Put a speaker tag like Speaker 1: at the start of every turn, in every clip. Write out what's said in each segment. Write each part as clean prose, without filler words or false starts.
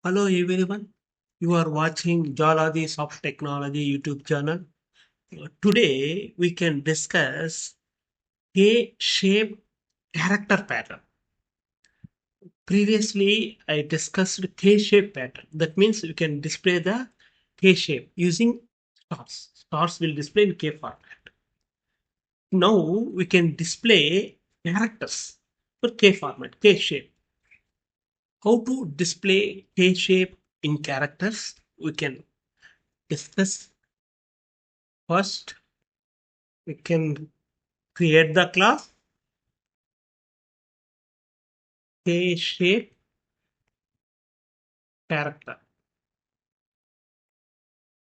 Speaker 1: Hello everyone, you are watching Jaladhi Soft Technology YouTube channel. Today we can discuss K-shape character pattern. Previously I discussed K-shape pattern. That means we can display the K-shape using stars. Stars will display in K format. Now we can display characters for K format, K-shape. How to display K-shape in characters? We can discuss. First, we can create the class K-shape character.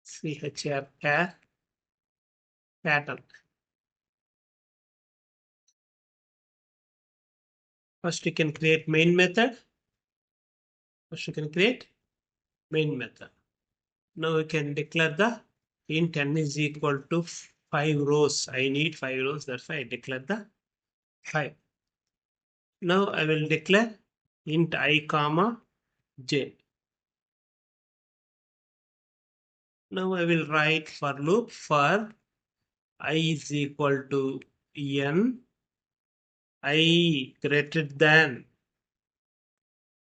Speaker 1: CHR pattern. First, you can create main method. First, you can create main method. Now we can declare the int n is equal to 5 rows. I need 5 rows. That's why I declare the 5. Now I will declare int I comma j. Now I will write for loop for I is equal to n, I greater than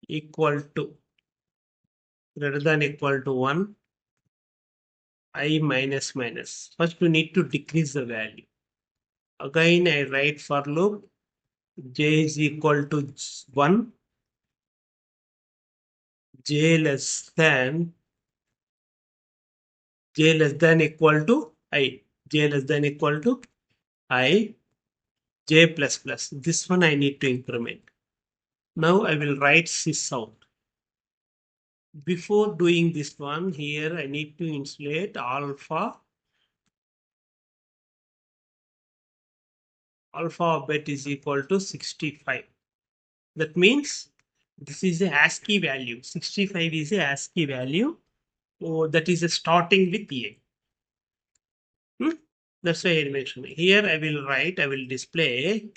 Speaker 1: equal to equal to 1, I minus minus. First we need to decrease the value. Again I write for loop j is equal to 1, j less than equal to I, j less than equal to I, j plus plus. This one I need to increment. Now I will write sys out. Before doing this one, here I need to insulate alpha bit is equal to 65. That means this is a ASCII value. 65 is a ASCII value. Oh, that is a starting with A. Hmm? That's why I mentioned. Here I will write, I will display,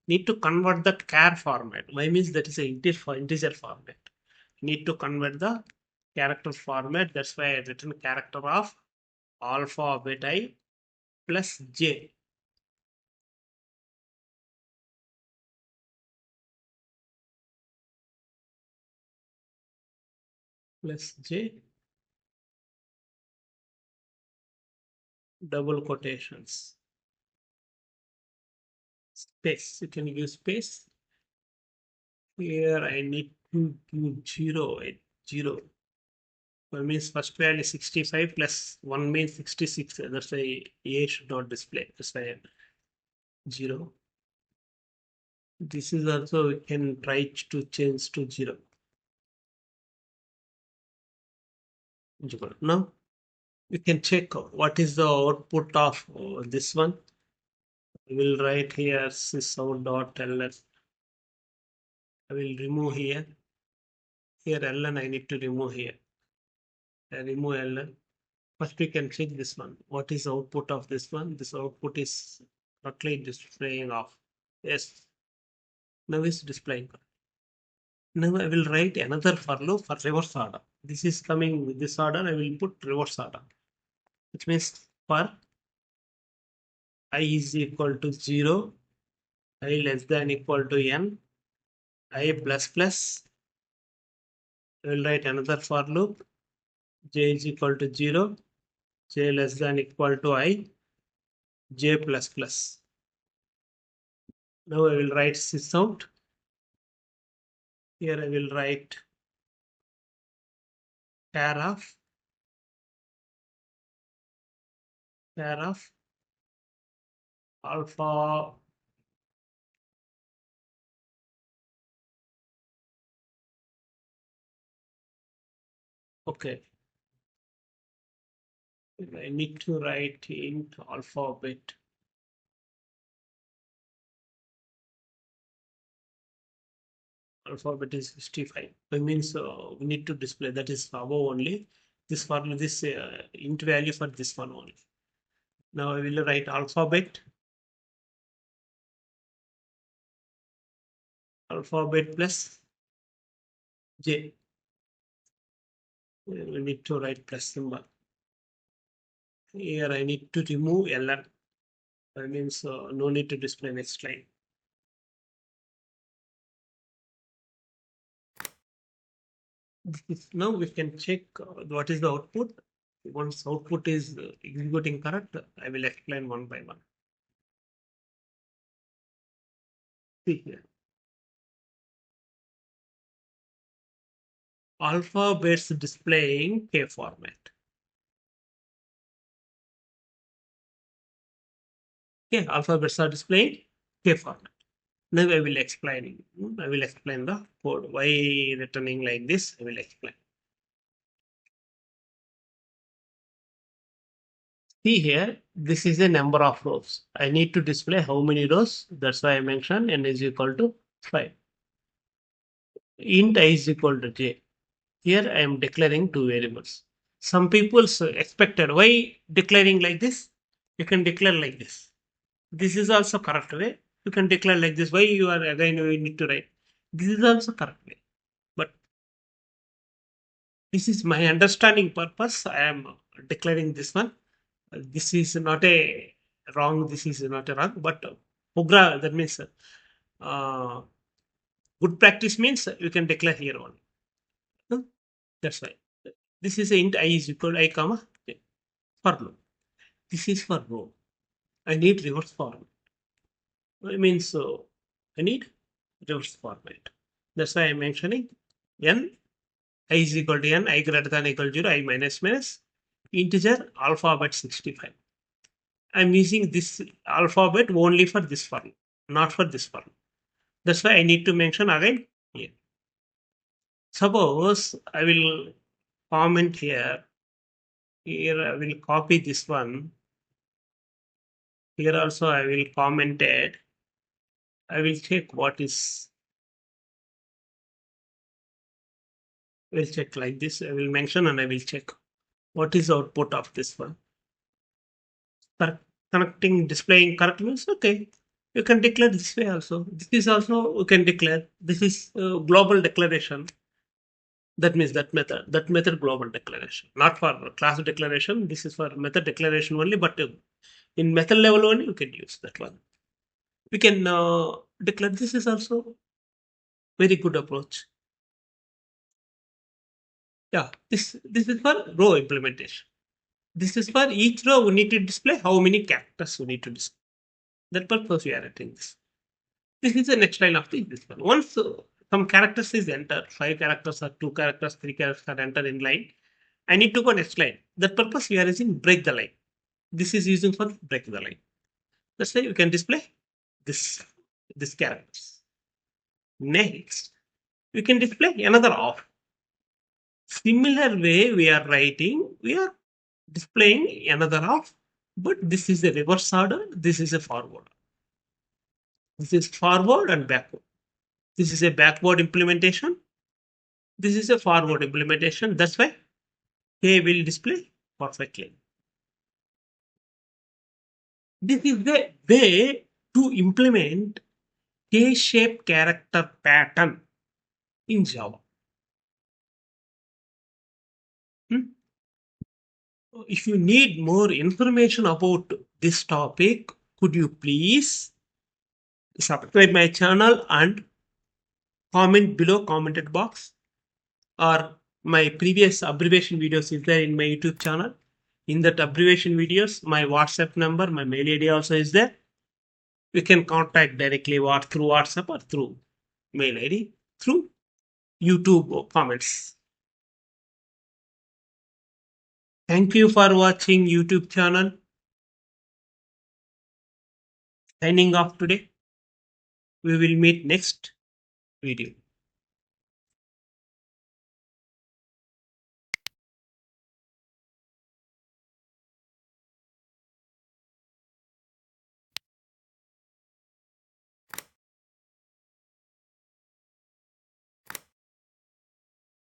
Speaker 1: need to convert the char format. Why means that is a integer format. Need to convert the character format. That's why I written character of alpha beta plus j. Plus j, double quotations, space. You can use space. Here I need to do 0 at 0. That means first value 65 plus 1 means 66. That's why A should not display. That's why 0. This is also we can try to change to 0. Now we can check what is the output of this one. We will write here sysout.ls. I will remove here. Here ln I need to remove here. I remove ln. First we can check this one. What is the output of this one? This output is correctly displaying off. Yes. Now it's displaying. Now I will write another for loop for reverse order. This is coming with this order. I will put reverse order, which means for I is equal to 0, I less than equal to n, I plus plus. I will write another for loop. J is equal to 0, j less than equal to I, j plus plus. Now I will write sys out. Here I will write pair of alpha okay. I need to write int alphabet. Alphabet is 65. That means we need to display that is above only. This formula, this int value for this one only. Now I will write alphabet plus j. We need to write plus symbol. Here I need to remove LN. That means no need to display next line. Now we can check what is the output. Once output is executing correct, I will explain one by one. See here. Alphabets displaying K format. Okay, alphabets are displaying K format. Now I will explain. I will explain the code. Why returning like this? I will explain. See here, this is a number of rows. I need to display how many rows. That's why I mentioned n is equal to 5. Int I is equal to j. Here I am declaring two variables. Some people expected why declaring like this? You can declare like this. This is also correct way. You can declare like this. Why you are again you need to write? This is also correct way. But this is my understanding purpose. I am declaring this one. This is not a wrong. This is not a wrong. But program that means uh, good practice means you can declare here only. Hmm? That's why. This is a int I is equal to I comma for loop. This is for row. I need reverse format. I mean, so I need reverse format. That's why I'm mentioning n I is equal to n, I greater than equal to 0, I minus minus integer alphabet 65. I'm using this alphabet only for this form, not for this form. That's why I need to mention again here. Suppose I will comment here. Here I will copy this one. Here also I will comment it. I will check what is. I will check like this. I will mention and I will check what is the output of this one. Connecting, displaying correct means okay. You can declare this way also. This is also you can declare. This is global declaration. That means that method global declaration, not for class declaration. This is for method declaration only, but in method level only you can use that one. We can declare this is also very good approach. Yeah, this is for row implementation. This is for each row we need to display how many characters we need to display. That purpose we are writing this. This is the next line of this one. Once some characters is entered, 5 characters or 2 characters, 3 characters are entered in line, I need to go next line. That purpose we are using break the line. This is using for break the line. That's why you can display this characters. Next, we can display another off. Similar way we are writing, we are displaying another off, but this is a reverse order, this is a forward. This is forward and backward. This is a backward implementation. This is a forward implementation. That's why K will display perfectly. This is the way to implement K-shaped character pattern in Java. Hmm? If you need more information about this topic, could you please subscribe my channel and comment below commented box, or my previous abbreviation videos is there in my YouTube channel. In that abbreviation videos, my WhatsApp number, my mail ID also is there. You can contact directly through WhatsApp or through mail ID, through YouTube comments. Thank you for watching YouTube channel. Signing off today. We will meet next video.